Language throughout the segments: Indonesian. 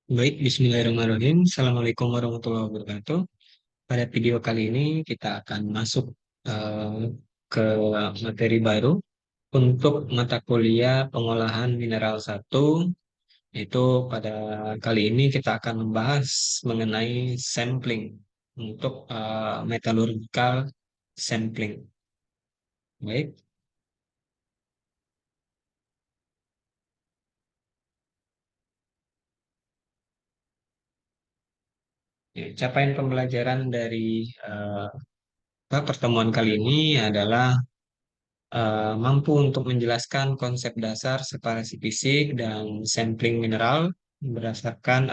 Baik, Bismillahirrahmanirrahim. Assalamualaikum warahmatullahi wabarakatuh. Pada video kali ini kita akan masuk eh, ke materi baru untuk mata kuliah pengolahan mineral satu. Itu pada kali ini kita akan membahas mengenai sampling untuk metallurgical sampling. Baik, ya, capaian pembelajaran dari pertemuan kali ini adalah mampu untuk menjelaskan konsep dasar separasi fisik dan sampling mineral berdasarkan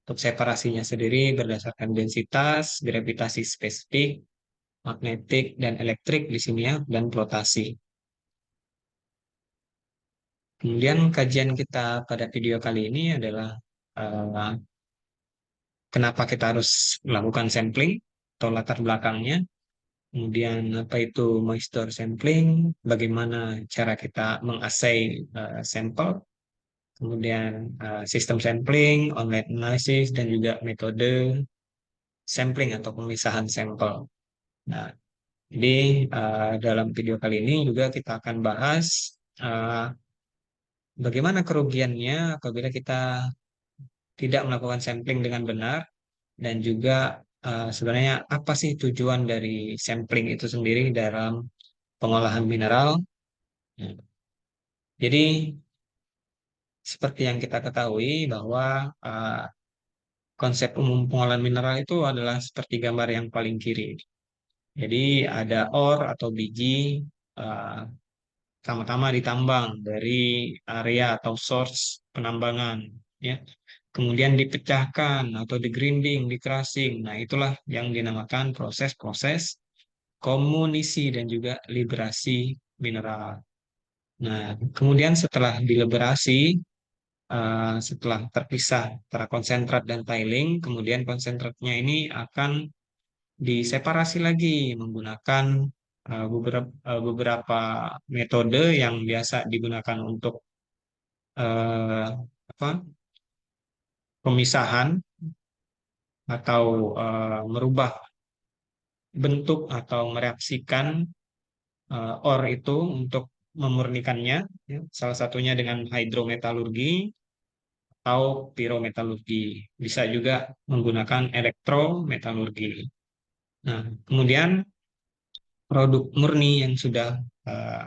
untuk separasinya sendiri berdasarkan densitas, gravitasi spesifik, magnetik dan elektrik di sini ya, dan flotasi. Kemudian kajian kita pada video kali ini adalah eh, kenapa kita harus melakukan sampling atau latar belakangnya. Kemudian apa itu moisture sampling, bagaimana cara kita mengassay sampel, kemudian sistem sampling, online analysis, dan juga metode sampling atau pemisahan sampel. Nah, jadi dalam video kali ini juga kita akan bahas uh, bagaimana kerugiannya apabila kita tidak melakukan sampling dengan benar, dan juga sebenarnya apa sih tujuan dari sampling itu sendiri dalam pengolahan mineral. Nah, jadi seperti yang kita ketahui bahwa uh, konsep umum pengolahan mineral itu adalah seperti gambar yang paling kiri. Jadi ada ore atau biji eh, sama-sama ditambang dari area atau source penambangan, ya. Kemudian dipecahkan atau di-grinding, di-crushing. Nah, itulah yang dinamakan proses-proses komunisi dan juga liberasi mineral. Nah, kemudian setelah diliberasi, setelah terpisah antara konsentrat dan tiling, kemudian konsentratnya ini akan diseparasi lagi menggunakan beberapa metode yang biasa digunakan untuk eh, apa, pemisahan atau merubah bentuk atau mereaksikan ore itu untuk memurnikannya, ya. Salah satunya dengan hidrometalurgi atau pirometalurgi. Bisa juga menggunakan elektrometalurgi. Nah, kemudian produk murni yang sudah eh,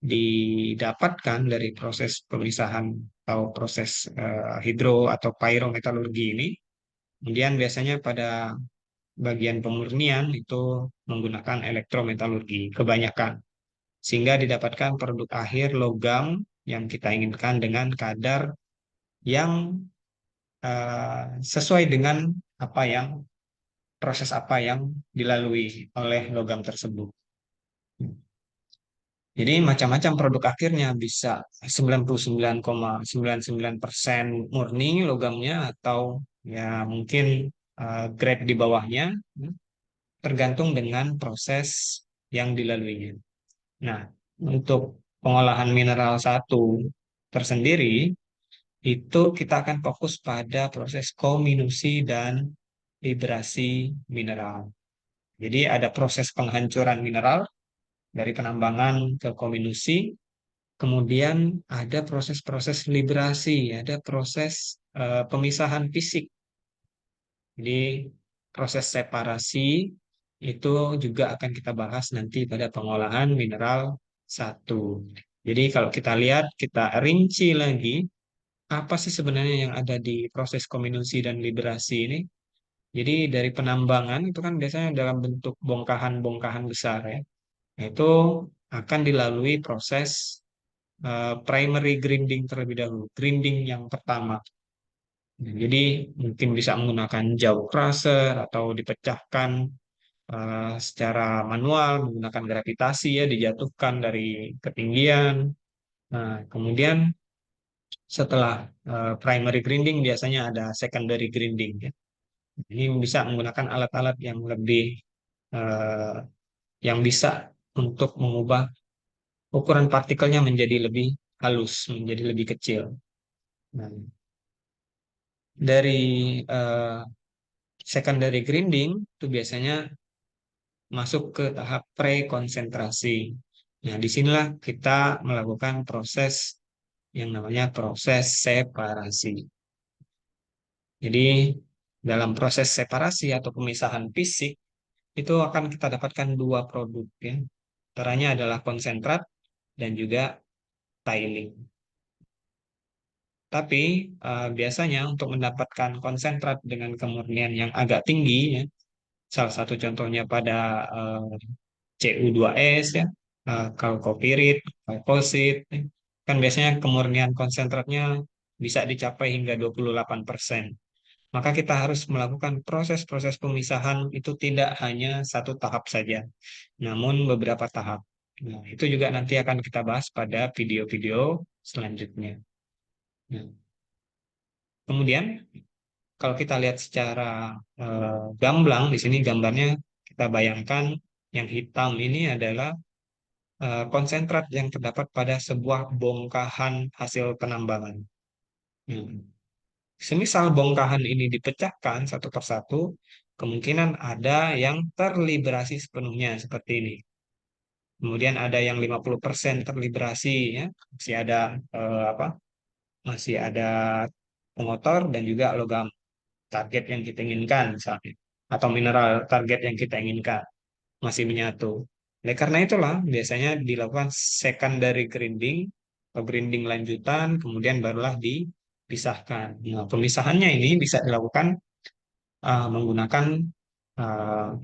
didapatkan dari proses pemisahan atau proses hidro atau pyrometalurgi ini. Kemudian biasanya pada bagian pemurnian itu menggunakan elektrometalurgi kebanyakan, sehingga didapatkan produk akhir logam yang kita inginkan dengan kadar yang sesuai dengan apa yang proses apa yang dilalui oleh logam tersebut. Jadi macam-macam produk akhirnya bisa 99,99% murni logamnya, atau ya mungkin grade di bawahnya, tergantung dengan proses yang dilaluinya. Nah, untuk pengolahan mineral satu tersendiri itu kita akan fokus pada proses kominusi dan liberasi mineral. Jadi ada proses penghancuran mineral dari penambangan ke kominusi. Kemudian ada proses-proses liberasi, ada proses pemisahan fisik. Jadi proses separasi itu juga akan kita bahas nanti pada pengolahan mineral satu. Jadi kalau kita lihat, kita rinci lagi, apa sih sebenarnya yang ada di proses kominusi dan liberasi ini. Jadi dari penambangan itu kan biasanya dalam bentuk bongkahan-bongkahan besar, ya. Itu akan dilalui proses primary grinding terlebih dahulu, grinding yang pertama. Nah, jadi mungkin bisa menggunakan jaw crusher atau dipecahkan secara manual menggunakan gravitasi, ya, dijatuhkan dari ketinggian. Nah, kemudian setelah primary grinding biasanya ada secondary grinding, ya. Ini bisa menggunakan alat-alat yang lebih eh, yang bisa untuk mengubah ukuran partikelnya menjadi lebih halus, menjadi lebih kecil. Nah, dari secondary grinding itu biasanya masuk ke tahap prekonsentrasi. Nah, disinilah kita melakukan proses yang namanya proses separasi. Jadi, dalam proses separasi atau pemisahan fisik, itu akan kita dapatkan dua produk ya. Antaranya adalah konsentrat dan juga tiling. Tapi biasanya untuk mendapatkan konsentrat dengan kemurnian yang agak tinggi ya, salah satu contohnya pada Cu2S ya, kalkopirit, kalkosit, ya. Kan biasanya kemurnian konsentratnya bisa dicapai hingga 28%. Maka kita harus melakukan proses-proses pemisahan itu tidak hanya satu tahap saja, namun beberapa tahap. Nah, itu juga nanti akan kita bahas pada video-video selanjutnya. Nah, kemudian kalau kita lihat secara gamblang, di sini gambarnya kita bayangkan yang hitam ini adalah konsentrat yang terdapat pada sebuah bongkahan hasil penambangan. Hmm. Semisal bongkahan ini dipecahkan satu persatu, kemungkinan ada yang terliberasi sepenuhnya seperti ini. Kemudian ada yang 50% terliberasi ya, masih ada apa? Masih ada pengotor dan juga logam target yang kita inginkan misalnya, atau mineral target yang kita inginkan masih menyatu. Oleh karena itulah biasanya dilakukan secondary grinding atau grinding lanjutan, kemudian barulah dipisahkan. Nah, pemisahannya ini bisa dilakukan menggunakan uh,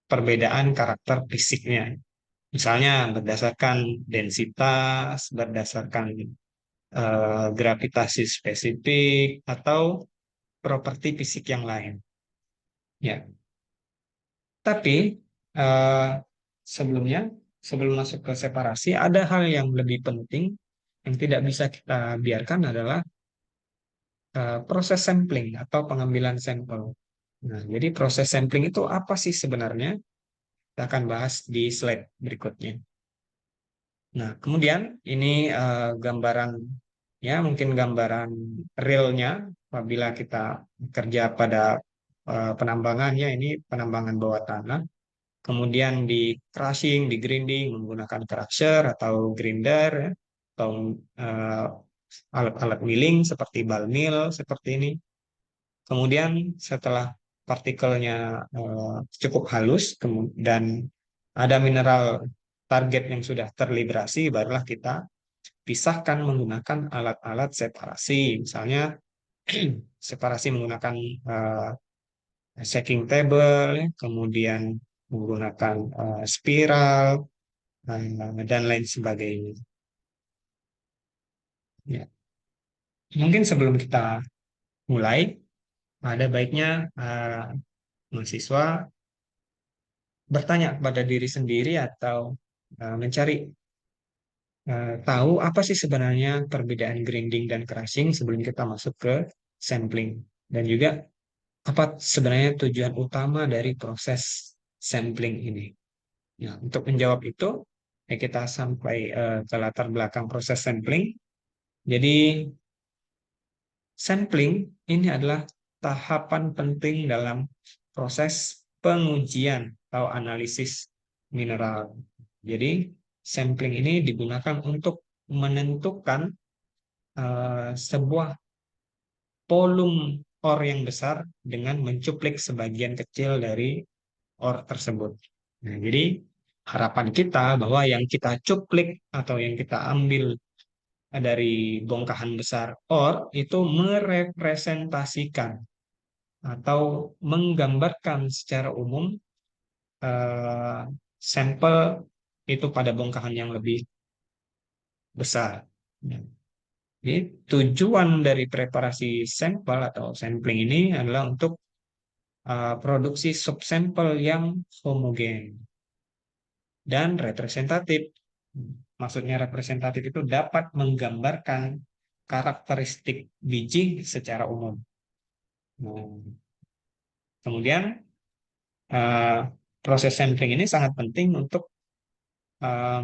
perbedaan karakter fisiknya. Misalnya berdasarkan densitas, berdasarkan gravitasi spesifik, atau properti fisik yang lain. Ya, tapi eh, sebelumnya, sebelum masuk ke separasi, ada hal yang lebih penting yang tidak bisa kita biarkan adalah proses sampling atau pengambilan sampel. Nah, jadi proses sampling itu apa sih sebenarnya? Kita akan bahas di slide berikutnya. Nah, kemudian ini gambaran ya, mungkin gambaran realnya apabila kita kerja pada penambangannya ini penambangan bawah tanah. Kemudian di crushing, di grinding menggunakan crusher atau grinder ya, atau eh, alat-alat milling seperti ball mill seperti ini. Kemudian setelah partikelnya cukup halus dan ada mineral target yang sudah terliberasi, barulah kita pisahkan menggunakan alat-alat separasi. Misalnya separasi menggunakan eh, shaking table, ya, kemudian menggunakan spiral, dan lain sebagainya. Ya. Mungkin sebelum kita mulai, ada baiknya mahasiswa bertanya kepada diri sendiri atau mencari tahu apa sih sebenarnya perbedaan grinding dan crushing sebelum kita masuk ke sampling. Dan juga apa sebenarnya tujuan utama dari proses sampling ini. Nah, untuk menjawab itu, ya kita sampai ke latar belakang proses sampling. Jadi, sampling ini adalah tahapan penting dalam proses pengujian atau analisis mineral. Jadi, sampling ini digunakan untuk menentukan sebuah volume ore yang besar dengan mencuplik sebagian kecil dari ore tersebut. Nah, jadi harapan kita bahwa yang kita cuplik atau yang kita ambil dari bongkahan besar ore itu merepresentasikan atau menggambarkan secara umum eh, sampel itu pada bongkahan yang lebih besar. Jadi tujuan dari preparasi sampel atau sampling ini adalah untuk produksi subsampel yang homogen dan representatif. Maksudnya representatif itu dapat menggambarkan karakteristik biji secara umum. Nah, kemudian eh, proses sampling ini sangat penting untuk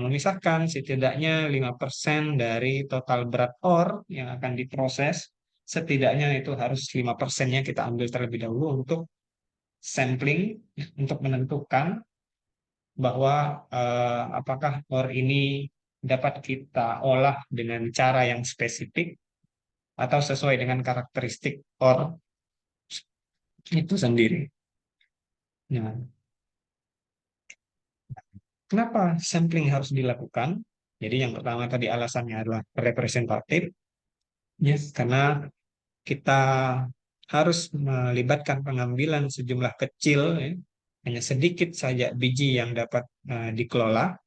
memisahkan setidaknya 5% dari total berat ore yang akan diproses setidaknya itu harus 5%-nya kita ambil terlebih dahulu untuk sampling, untuk menentukan bahwa apakah ore ini dapat kita olah dengan cara yang spesifik atau sesuai dengan karakteristik ore itu sendiri. Nah, kenapa sampling harus dilakukan? Jadi yang pertama tadi alasannya adalah representatif, ya, karena kita harus melibatkan pengambilan sejumlah kecil, ya, hanya sedikit saja biji yang dapat dikelola,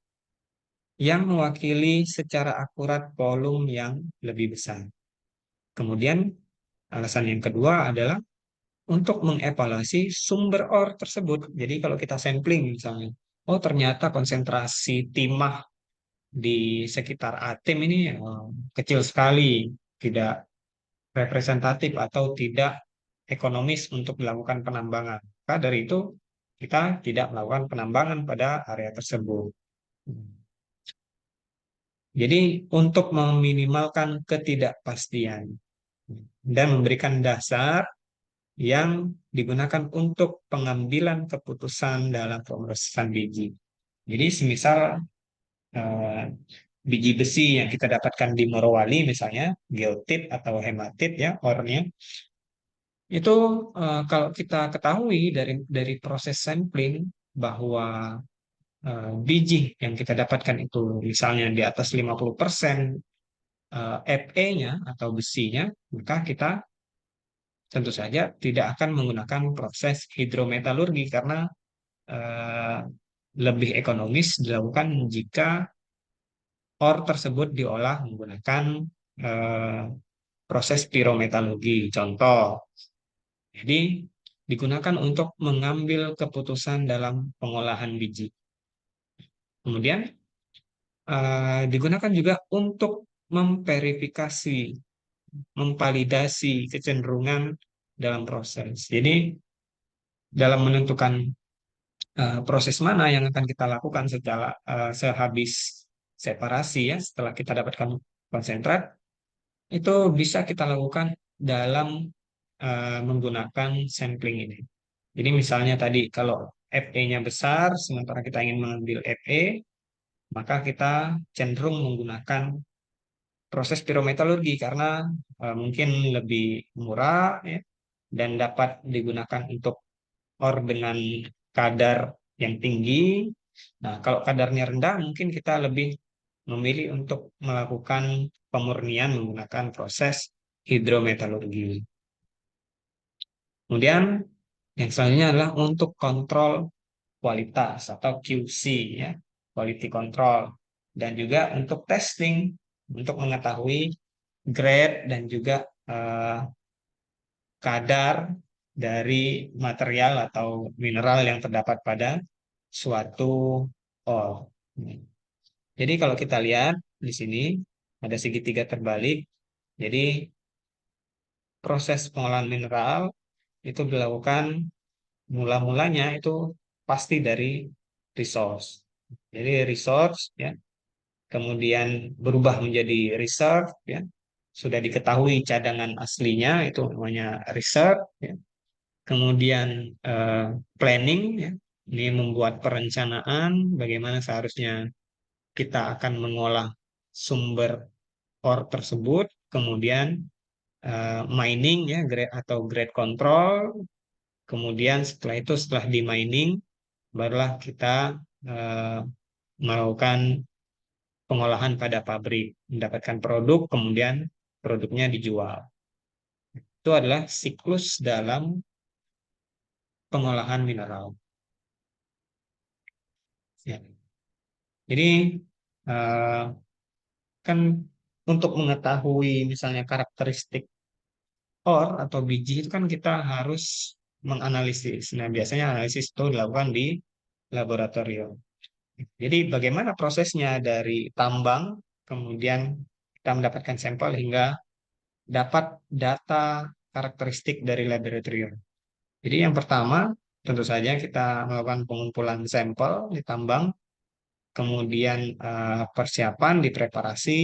yang mewakili secara akurat volume yang lebih besar. Kemudian alasan yang kedua adalah untuk mengevaluasi sumber ore tersebut. Jadi kalau kita sampling misalnya, oh ternyata konsentrasi timah di sekitar atim ini kecil sekali, tidak representatif atau tidak ekonomis untuk dilakukan penambangan. Maka dari itu kita tidak melakukan penambangan pada area tersebut. Jadi untuk meminimalkan ketidakpastian dan memberikan dasar yang digunakan untuk pengambilan keputusan dalam pemrosesan biji. Jadi semisal eh, biji besi yang kita dapatkan di Morowali misalnya, geotit atau hematit ya ornya, itu kalau kita ketahui dari proses sampling bahwa biji yang kita dapatkan itu misalnya di atas 50% Fe-nya atau besinya, maka kita tentu saja tidak akan menggunakan proses hidrometalurgi karena eh, lebih ekonomis dilakukan jika ore tersebut diolah menggunakan eh, proses pirometalurgi. Contoh, jadi digunakan untuk mengambil keputusan dalam pengolahan biji. Kemudian digunakan juga untuk memverifikasi, memvalidasi kecenderungan dalam proses. Jadi dalam menentukan proses mana yang akan kita lakukan setelah sehabis separasi ya, setelah kita dapatkan konsentrat, itu bisa kita lakukan dalam menggunakan sampling ini. Jadi misalnya tadi kalau Fe-nya besar, sementara kita ingin mengambil Fe, maka kita cenderung menggunakan proses pirometalurgi karena mungkin lebih murah ya, dan dapat digunakan untuk ore dengan kadar yang tinggi. Nah, kalau kadarnya rendah, mungkin kita lebih memilih untuk melakukan pemurnian menggunakan proses hidrometalurgi. Kemudian yang selanjutnya adalah untuk kontrol kualitas atau QC ya, quality control, dan juga untuk testing untuk mengetahui grade dan juga eh, kadar dari material atau mineral yang terdapat pada suatu ore. Jadi kalau kita lihat di sini ada segitiga terbalik. Jadi proses pengolahan mineral itu dilakukan mula-mulanya itu pasti dari resource. Jadi resource ya, kemudian berubah menjadi reserve ya. Sudah diketahui cadangan aslinya itu namanya reserve ya. Kemudian planning ya. Ini membuat perencanaan bagaimana seharusnya kita akan mengolah sumber ore tersebut, kemudian mining ya, grade atau grade control, kemudian setelah itu setelah di mining barulah kita eh, melakukan pengolahan pada pabrik, mendapatkan produk, kemudian produknya dijual. Itu adalah siklus dalam pengolahan mineral. Ya. Jadi eh, kan untuk mengetahui misalnya karakteristik ore atau biji itu kan kita harus menganalisis. Nah, biasanya analisis itu dilakukan di laboratorium. Jadi bagaimana prosesnya dari tambang, kemudian kita mendapatkan sampel hingga dapat data karakteristik dari laboratorium. Jadi yang pertama, tentu saja kita melakukan pengumpulan sampel di tambang, kemudian persiapan di preparasi,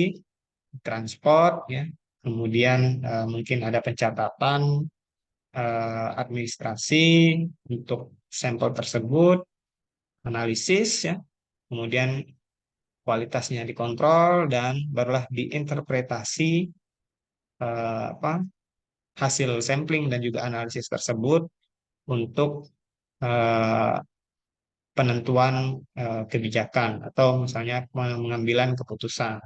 transport, ya. kemudian mungkin ada pencatatan administrasi untuk sampel tersebut, analisis ya, kemudian kualitasnya dikontrol dan barulah diinterpretasi apa hasil sampling dan juga analisis tersebut untuk eh, penentuan kebijakan atau misalnya pengambilan keputusan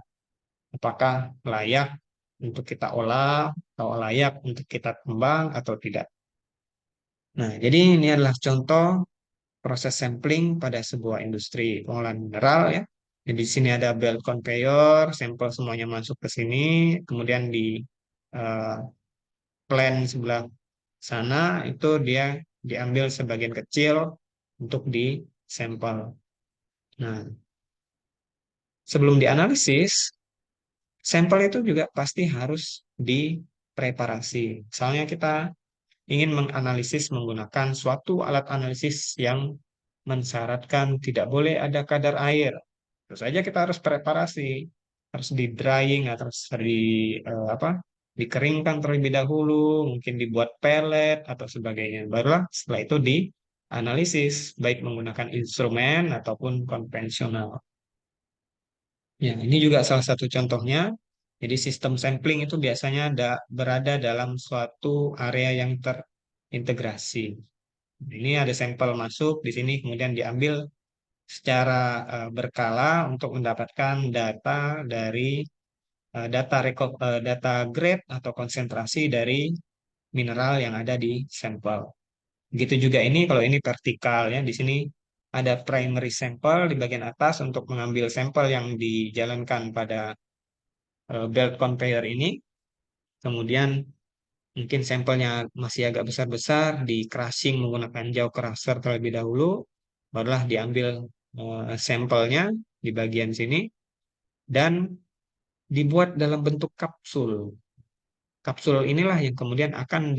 apakah layak untuk kita olah atau layak untuk kita kembang atau tidak. Nah, jadi ini adalah contoh proses sampling pada sebuah industri pengolahan mineral ya. Jadi di sini ada belt conveyor, sampel semuanya masuk ke sini, kemudian di eh, plan sebelah sana itu dia diambil sebagian kecil untuk di sampel. Nah, sebelum dianalisis, sampel itu juga pasti harus dipreparasi. Misalnya kita ingin menganalisis menggunakan suatu alat analisis yang mensyaratkan tidak boleh ada kadar air. Terus saja kita harus preparasi, harus di drying, harus apa, dikeringkan terlebih dahulu, mungkin dibuat pelet atau sebagainya. Barulah setelah itu dianalisis, baik menggunakan instrumen ataupun konvensional. Ya, ini juga salah satu contohnya. Jadi sistem sampling itu biasanya berada dalam suatu area yang terintegrasi. Ini ada sampel masuk di sini, kemudian diambil secara berkala untuk mendapatkan data dari data grade atau konsentrasi dari mineral yang ada di sampel. Begitu juga ini kalau ini vertikal ya, di sini ada primary sample di bagian atas untuk mengambil sampel yang dijalankan pada belt conveyor ini. Kemudian mungkin sampelnya masih agak besar-besar, di crushing menggunakan jaw crusher terlebih dahulu, barulah diambil sampelnya di bagian sini dan dibuat dalam bentuk kapsul. Kapsul inilah yang kemudian akan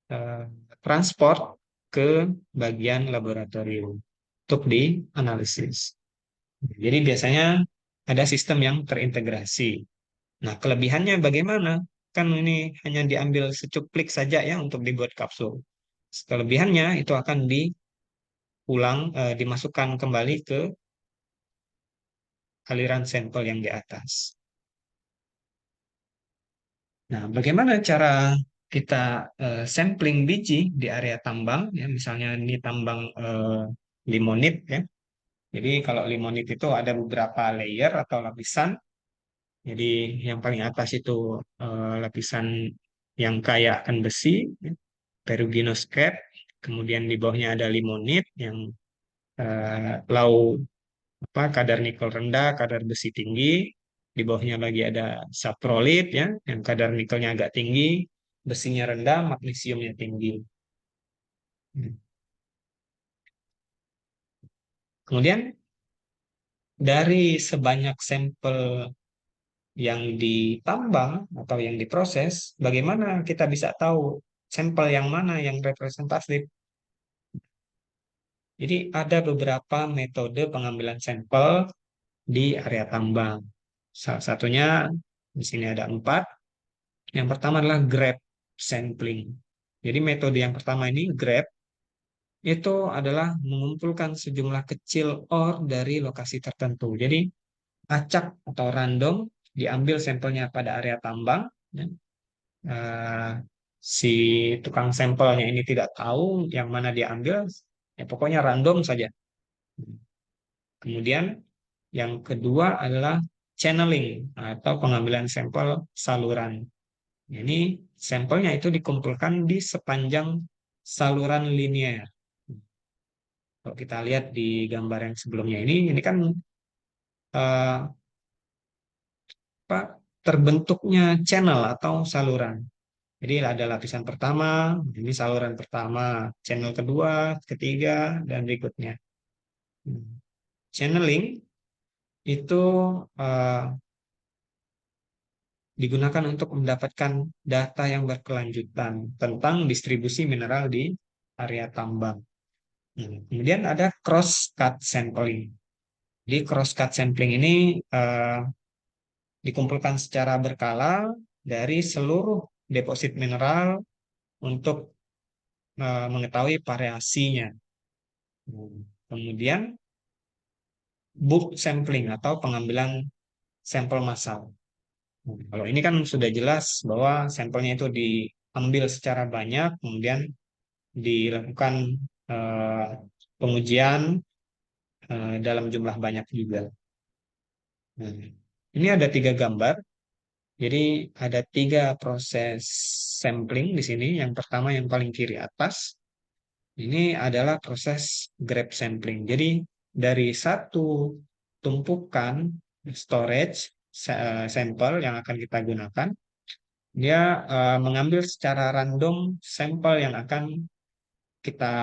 ditransport ke bagian laboratorium untuk dianalisis. Jadi biasanya ada sistem yang terintegrasi. Nah, kelebihannya bagaimana? Kan ini hanya diambil secuplik saja ya untuk dibuat kapsul. Kelebihannya itu akan dimasukkan kembali ke aliran sampel yang di atas. Nah, bagaimana cara kita sampling biji di area tambang? Ya, misalnya ini tambang limonit ya. Jadi kalau limonit itu ada beberapa layer atau lapisan. Jadi yang paling atas itu lapisan yang kaya akan besi, ya, peruginoscat. Kemudian di bawahnya ada limonit yang low kadar nikel rendah, kadar besi tinggi. Di bawahnya lagi ada saprolit ya, yang kadar nikelnya agak tinggi, besinya rendah, magnesiumnya tinggi. Kemudian dari sebanyak sampel yang ditambang atau yang diproses, bagaimana kita bisa tahu sampel yang mana yang representatif? Jadi ada beberapa metode pengambilan sampel di area tambang. Salah satunya di sini ada 4. Yang pertama adalah grab sampling. Jadi metode yang pertama ini grab itu adalah mengumpulkan sejumlah kecil ore dari lokasi tertentu. Jadi acak atau random diambil sampelnya pada area tambang. Ya. Eh, si tukang sampelnya ini tidak tahu yang mana diambil, ya pokoknya random saja. Kemudian yang kedua adalah channeling atau pengambilan sampel saluran. Ini sampelnya itu dikumpulkan di sepanjang saluran linear. Kalau kita lihat di gambar yang sebelumnya ini kan eh, apa, terbentuknya channel atau saluran. Jadi ada lapisan pertama, ini saluran pertama, channel kedua, ketiga, dan berikutnya. Channeling itu eh, digunakan untuk mendapatkan data yang berkelanjutan tentang distribusi mineral di area tambang. Kemudian ada cross-cut sampling. Di cross-cut sampling ini dikumpulkan secara berkala dari seluruh deposit mineral untuk mengetahui variasinya. Kemudian bulk sampling atau pengambilan sampel massal. Kalau ini kan sudah jelas bahwa sampelnya itu diambil secara banyak, kemudian dilakukan eh, pengujian dalam jumlah banyak juga. Nah, ini ada tiga gambar. Jadi ada tiga proses sampling di sini. Yang pertama yang paling kiri atas, ini adalah proses grab sampling. Jadi dari satu tumpukan storage sampel yang akan kita gunakan, dia mengambil secara random sampel yang akan kita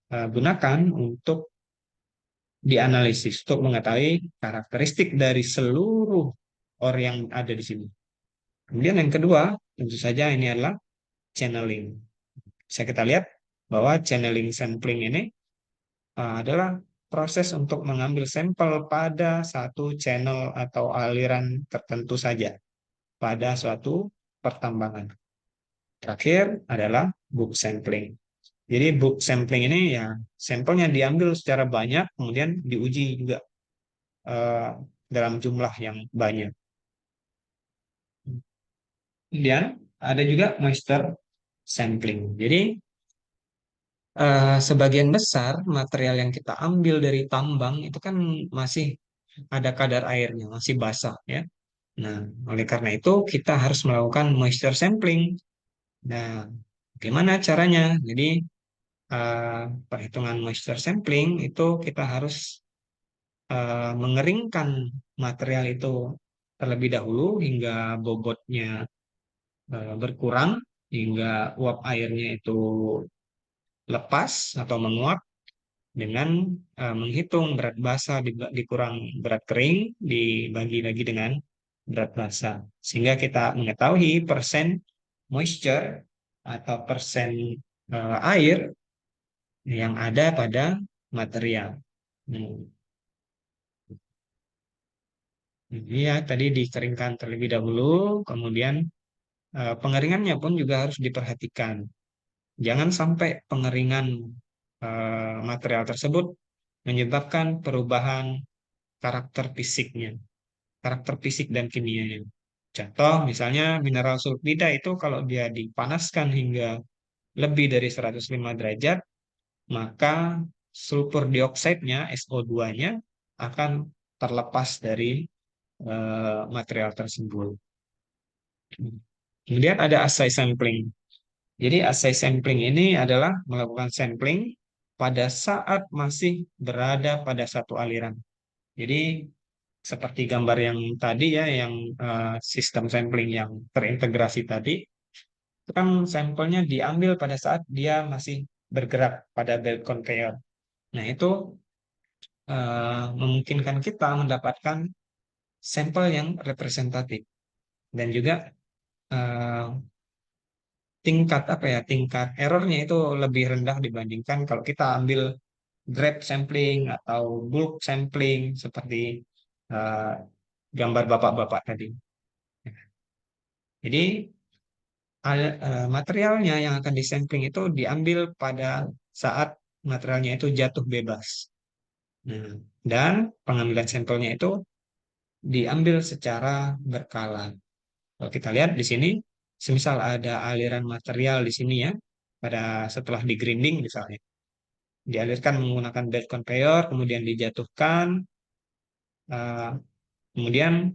gunakan untuk dianalisis untuk mengetahui karakteristik dari seluruh ore yang ada di sini. Kemudian yang kedua, tentu saja ini adalah channeling. Bisa kita lihat bahwa channeling sampling ini adalah proses untuk mengambil sampel pada satu channel atau aliran tertentu saja pada suatu pertambangan. Terakhir adalah bulk sampling. Jadi bulk sampling ini ya sampelnya diambil secara banyak, kemudian diuji juga eh, dalam jumlah yang banyak. Kemudian ada juga moisture sampling. Jadi sebagian besar material yang kita ambil dari tambang itu kan masih ada kadar airnya, masih basah ya. Nah, oleh karena itu kita harus melakukan moisture sampling. Nah, gimana caranya? Jadi eh, perhitungan moisture sampling itu kita harus mengeringkan material itu terlebih dahulu hingga bobotnya berkurang, hingga uap airnya itu lepas atau menguap dengan menghitung berat basa dikurang berat kering dibagi lagi dengan berat basa, sehingga kita mengetahui persen moisture atau persen air yang ada pada material. Hmm. Jadi ya tadi dikeringkan terlebih dahulu, kemudian pengeringannya pun juga harus diperhatikan. Jangan sampai pengeringan material tersebut menyebabkan perubahan karakter fisiknya, karakter fisik dan kimianya. Contoh, misalnya mineral sulfida itu kalau dia dipanaskan hingga lebih dari 105 derajat, maka sulfur dioksida SO2-nya akan terlepas dari material tersebut. Kemudian ada assay sampling. Jadi assay sampling ini adalah melakukan sampling pada saat masih berada pada satu aliran. Jadi seperti gambar yang tadi ya, yang sistem sampling yang terintegrasi tadi, itu kan sampelnya diambil pada saat dia masih bergerak pada belt conveyor. Nah, itu memungkinkan kita mendapatkan sampel yang representatif dan juga eh, tingkat apa ya, tingkat errornya itu lebih rendah dibandingkan kalau kita ambil grab sampling atau bulk sampling seperti eh, gambar bapak-bapak tadi. Jadi materialnya yang akan disampling itu diambil pada saat materialnya itu jatuh bebas. Nah, dan pengambilan sampelnya itu diambil secara berkala. Kalau kita lihat di sini, semisal ada aliran material di sini ya, pada setelah di grinding misalnya, dialirkan menggunakan bed conveyor, kemudian dijatuhkan, eh, kemudian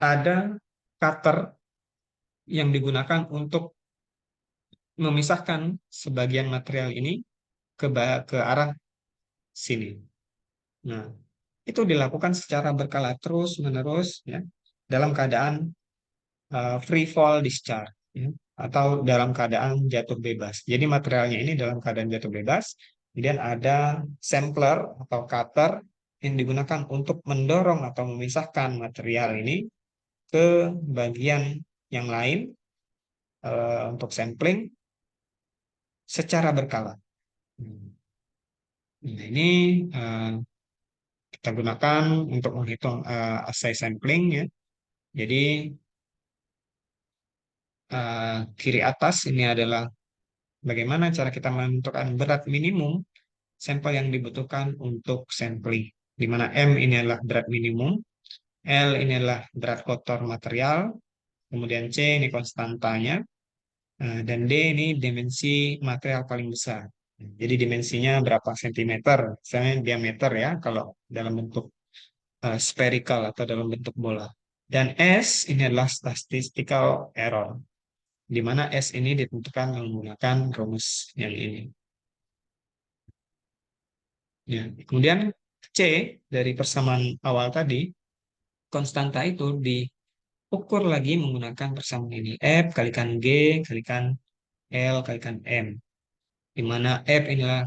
ada cutter yang digunakan untuk memisahkan sebagian material ini ke arah sini. Nah, itu dilakukan secara berkala terus-menerus ya, dalam keadaan free fall discharge ya, atau dalam keadaan jatuh bebas. Jadi materialnya ini dalam keadaan jatuh bebas, kemudian ada sampler atau cutter yang digunakan untuk mendorong atau memisahkan material ini ke bagian yang lain untuk sampling secara berkala. Nah, ini eh, kita gunakan untuk menghitung assay sampling ya. Jadi kiri atas ini adalah bagaimana cara kita menentukan berat minimum sampel yang dibutuhkan untuk sampling. Di mana M ini adalah berat minimum, L ini adalah berat kotor material, kemudian C ini konstantanya, dan D ini dimensi material paling besar. Jadi dimensinya berapa sentimeter, misalnya diameter ya, kalau dalam bentuk spherical atau dalam bentuk bola. Dan S ini adalah statistical error, di mana S ini ditentukan menggunakan rumus yang ini. Ya. Kemudian C dari persamaan awal tadi, konstanta itu diukur lagi menggunakan persamaan ini. F kalikan G kalikan L kalikan M. Di mana F inilah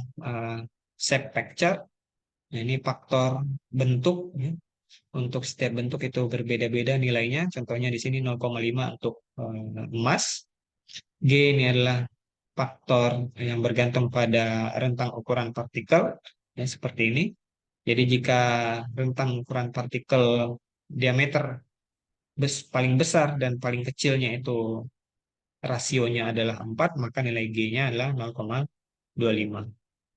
shape factor. Nah, ini faktor bentuk. Ya. Untuk setiap bentuk itu berbeda-beda nilainya. Contohnya di sini 0,5 untuk emas. G ini adalah faktor yang bergantung pada rentang ukuran partikel. Ya, seperti ini. Jadi jika rentang ukuran partikel diameter paling besar dan paling kecilnya itu rasionya adalah 4, maka nilai G-nya adalah 0,25.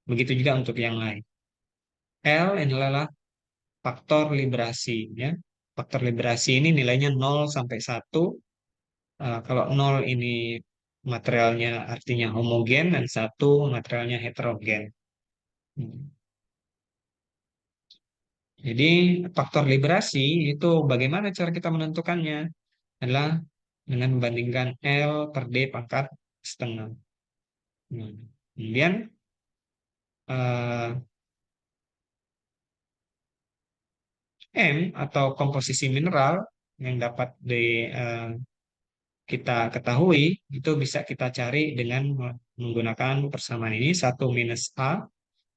Begitu juga untuk yang lain. L adalah faktor librasi. Ya. Faktor librasi ini nilainya 0 sampai 1. Kalau 0 ini materialnya artinya homogen dan 1 materialnya heterogen. Hmm. Jadi faktor librasi itu bagaimana cara kita menentukannya? Adalah dengan membandingkan L per D pangkat setengah. Kemudian eh, M atau komposisi mineral yang dapat kita ketahui itu bisa kita cari dengan menggunakan persamaan ini 1 - A,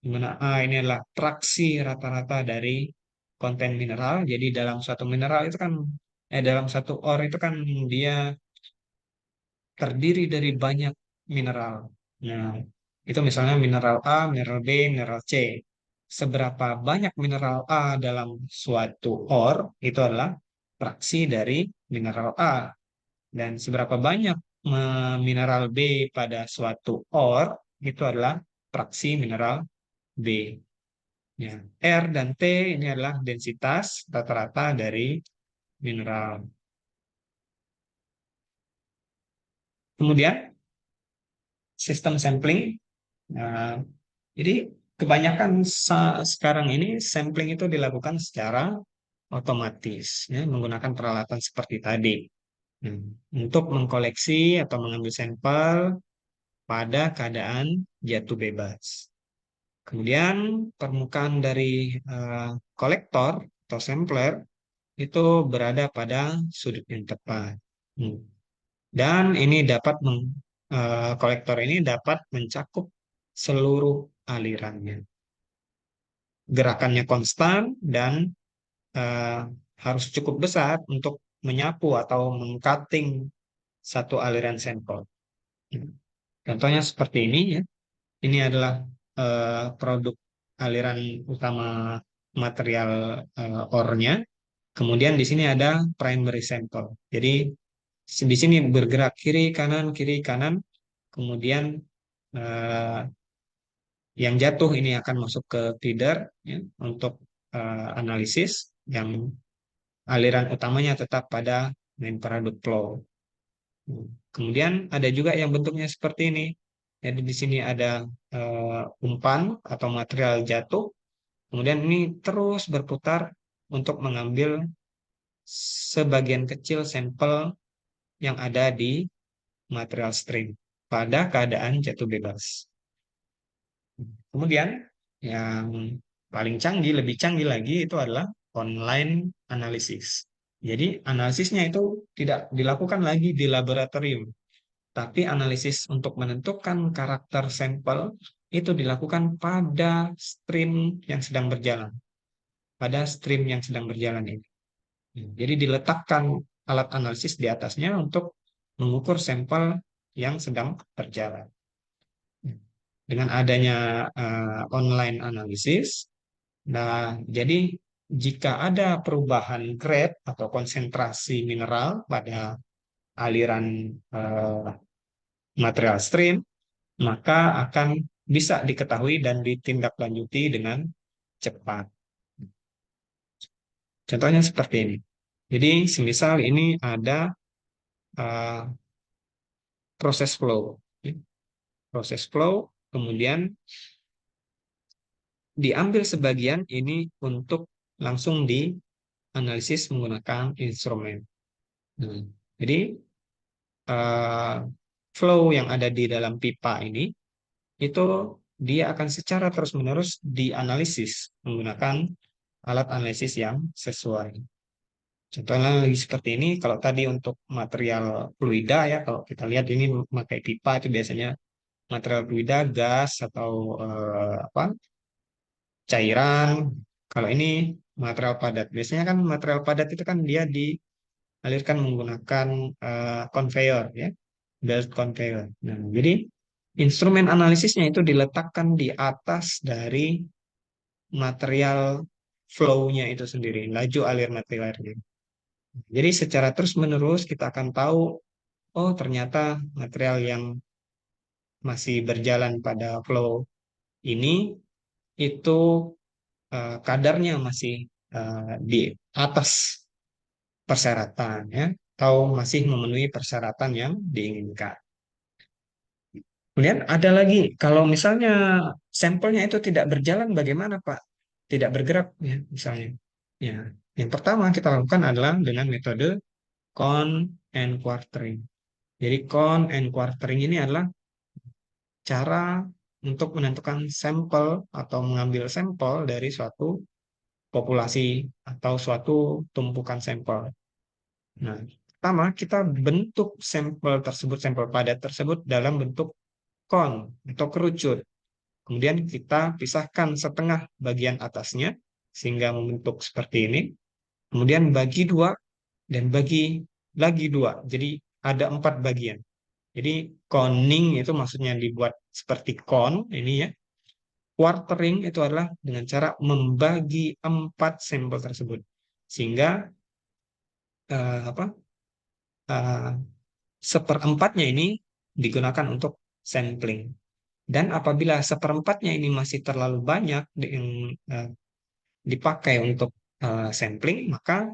di mana A ini adalah fraksi rata-rata dari konten mineral. Jadi dalam suatu mineral itu kan dalam satu ore itu kan dia terdiri dari banyak mineral. Nah, itu misalnya mineral A, mineral B, mineral C. Seberapa banyak mineral A dalam suatu ore itu adalah fraksi dari mineral A. Dan seberapa banyak mineral B pada suatu ore itu adalah fraksi mineral B. Ya. R dan T ini adalah densitas rata-rata dari mineral. Kemudian sistem sampling. Nah, jadi kebanyakan sekarang ini sampling itu dilakukan secara otomatis, ya, menggunakan peralatan seperti tadi. Untuk mengkoleksi atau mengambil sampel pada keadaan jatuh bebas. Kemudian permukaan dari kolektor atau sampler itu berada pada sudut yang tepat. Hmm. Dan ini kolektor ini dapat mencakup seluruh alirannya. Gerakannya konstan dan eh, harus cukup besar untuk menyapu atau mengcutting satu aliran sampel. Contohnya seperti ini ya. Ini adalah produk aliran utama material ore-nya. Kemudian di sini ada primary sample. Jadi di sini bergerak kiri kanan. Kemudian eh, yang jatuh ini akan masuk ke feeder ya, untuk analisis. Yang aliran utamanya tetap pada main product flow. Kemudian ada juga yang bentuknya seperti ini. Jadi di sini ada umpan atau material jatuh. Kemudian ini terus berputar untuk mengambil sebagian kecil sampel yang ada di material stream pada keadaan jatuh bebas. Kemudian yang paling canggih, lebih canggih lagi itu adalah online analysis. Jadi analisisnya itu tidak dilakukan lagi di laboratorium, tapi analisis untuk menentukan karakter sampel itu dilakukan pada stream yang sedang berjalan. Pada stream yang sedang berjalan ini. Jadi diletakkan alat analisis di atasnya untuk mengukur sampel yang sedang berjalan. Dengan adanya online analisis, nah jadi jika ada perubahan grade atau konsentrasi mineral pada aliran eh, material stream, maka akan bisa diketahui dan ditindaklanjuti dengan cepat. Contohnya seperti ini. Jadi, semisal ini ada eh, proses flow. Proses flow, kemudian diambil sebagian ini untuk langsung dianalisis menggunakan instrumen. Nah, jadi eh, flow yang ada di dalam pipa ini itu dia akan secara terus-menerus dianalisis menggunakan alat analisis yang sesuai. Contohnya lagi seperti ini, kalau tadi untuk material fluida ya, kalau kita lihat ini memakai pipa itu biasanya material fluida, gas atau apa cairan. Kalau ini material padat, biasanya kan material padat itu kan dia dialirkan menggunakan conveyor ya, belt conveyor. Nah, jadi instrumen analisisnya itu diletakkan di atas dari material flow-nya itu sendiri, laju alir materialnya. Jadi secara terus-menerus kita akan tahu, oh ternyata material yang masih berjalan pada flow ini itu kadarnya masih di atas persyaratan ya, atau masih memenuhi persyaratan yang diinginkan. Kemudian ada lagi, kalau misalnya sampelnya itu tidak berjalan, bagaimana Pak? Tidak bergerak ya, misalnya. Ya, yang pertama kita lakukan adalah dengan metode count and quartering. Jadi count and quartering ini adalah cara untuk menentukan sampel atau mengambil sampel dari suatu populasi atau suatu tumpukan sampel. Nah, pertama kita bentuk sampel tersebut, sampel padat tersebut dalam bentuk kon atau kerucut. Kemudian kita pisahkan setengah bagian atasnya sehingga membentuk seperti ini. Kemudian bagi dua dan bagi lagi dua. Jadi ada 4 bagian. Jadi coning itu maksudnya dibuat seperti kon ini ya. Quartering itu adalah dengan cara membagi 4 sampel tersebut. Sehingga apa seperempatnya ini digunakan untuk sampling. Dan apabila seperempatnya ini masih terlalu banyak eh, dipakai untuk sampling, maka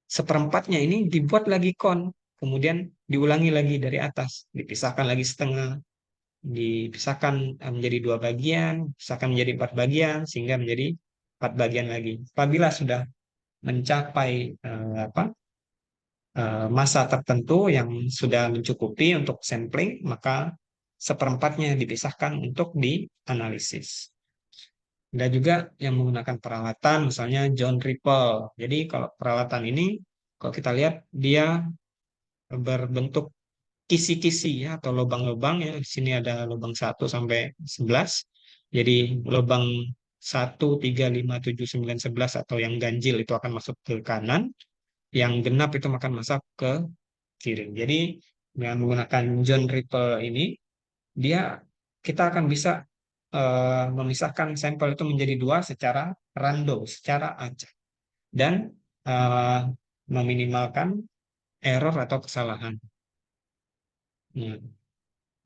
seperempatnya ini dibuat lagi kon, kemudian diulangi lagi dari atas, dipisahkan lagi setengah, dipisahkan menjadi 2 bagian, pisahkan menjadi 4 bagian, sehingga menjadi 4 bagian lagi. Apabila sudah mencapai apa masa tertentu yang sudah mencukupi untuk sampling, maka seperempatnya dipisahkan untuk dianalisis. Ada juga yang menggunakan peralatan, misalnya John Ripple. Jadi kalau peralatan ini, kalau kita lihat dia berbentuk kisi-kisi ya, atau lubang-lubang ya. Di sini ada lubang 1 sampai 11. Jadi lubang 1, 3, 5, 7, 9, 11 atau yang ganjil itu akan masuk ke kanan, yang genap itu akan masuk ke kiri. Jadi dengan menggunakan John Ripple ini, dia kita akan bisa memisahkan sampel itu menjadi 2 secara random, secara acak, dan eh, meminimalkan error atau kesalahan. Nah,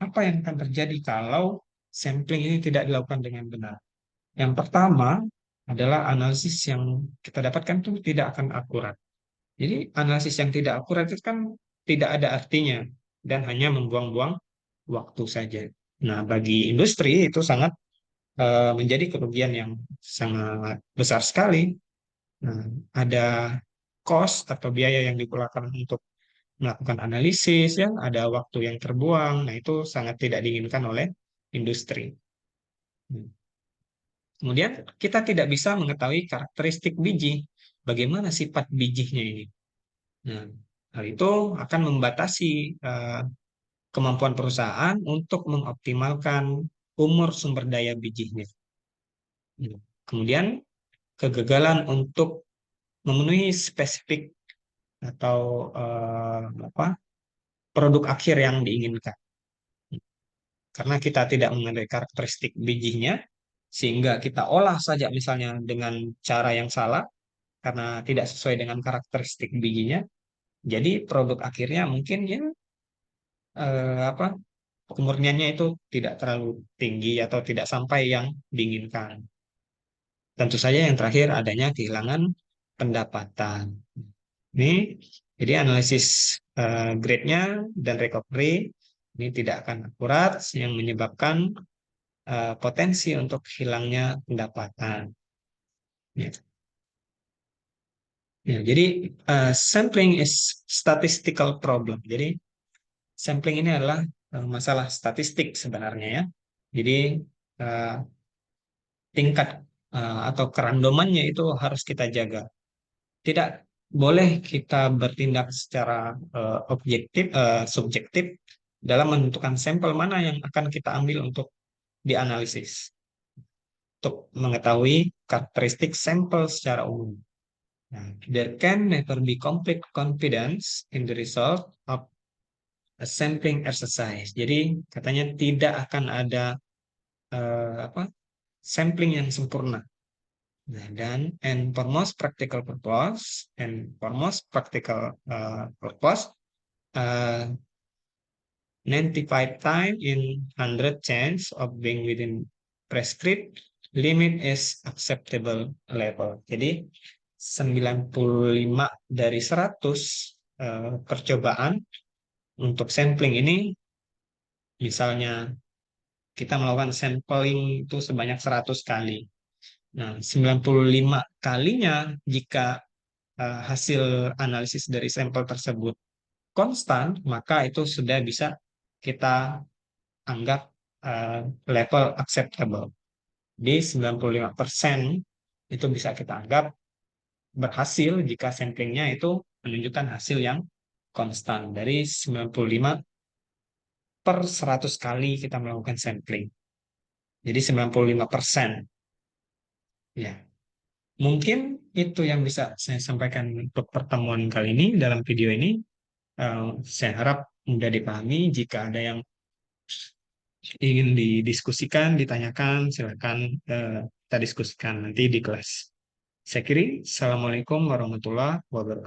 apa yang akan terjadi kalau sampling ini tidak dilakukan dengan benar? Yang pertama adalah analisis yang kita dapatkan itu tidak akan akurat. Jadi analisis yang tidak akurat itu kan tidak ada artinya dan hanya membuang-buang waktu saja. Nah, bagi industri itu sangat menjadi kerugian yang sangat besar sekali. Nah, ada cost atau biaya yang dikeluarkan untuk melakukan analisis, ya, ada waktu yang terbuang. Nah, itu sangat tidak diinginkan oleh industri. Kemudian kita tidak bisa mengetahui karakteristik biji, bagaimana sifat bijinya ini. Nah, hal itu akan membatasi eh, kemampuan perusahaan untuk mengoptimalkan umur sumber daya bijinya. Kemudian kegagalan untuk memenuhi spesifik atau apa produk akhir yang diinginkan. Karena kita tidak mengenai karakteristik bijinya, sehingga kita olah saja misalnya dengan cara yang salah, karena tidak sesuai dengan karakteristik bijinya. Jadi produk akhirnya mungkin ya apa kemurniannya itu tidak terlalu tinggi atau tidak sampai yang diinginkan. Tentu saja yang terakhir adanya kehilangan pendapatan. Ini jadi analisis grade-nya dan recovery ini tidak akan akurat yang menyebabkan potensi untuk hilangnya pendapatan. Ya. Ya, jadi sampling is statistical problem. Jadi sampling ini adalah masalah statistik sebenarnya ya. Jadi eh, tingkat atau kerandomannya itu harus kita jaga. Tidak boleh kita bertindak secara objektif, subjektif dalam menentukan sampel mana yang akan kita ambil untuk dianalisis, untuk mengetahui karakteristik sampel secara umum. Nah, there can never be complete confidence in the result of a sampling exercise. Jadi katanya tidak akan ada apa sampling yang sempurna. Nah, dan for most practical purpose uh, 95 time in 100 chance of being within prescribed limit is acceptable level. Jadi 95 dari 100 percobaan untuk sampling ini, misalnya kita melakukan sampling itu sebanyak 100 kali. Nah, 95 kalinya jika hasil analisis dari sampel tersebut konstan, maka itu sudah bisa kita anggap level acceptable. Di 95% itu bisa kita anggap berhasil jika samplingnya itu menunjukkan hasil yang konstan dari 95 per 100 kali kita melakukan sampling. Jadi 95%. Ya, mungkin itu yang bisa saya sampaikan untuk pertemuan kali ini dalam video ini. Saya harap mudah dipahami. Jika ada yang ingin didiskusikan, ditanyakan, silakan kita diskusikan nanti di kelas. Saya kiri, Assalamualaikum warahmatullahi wabarakatuh.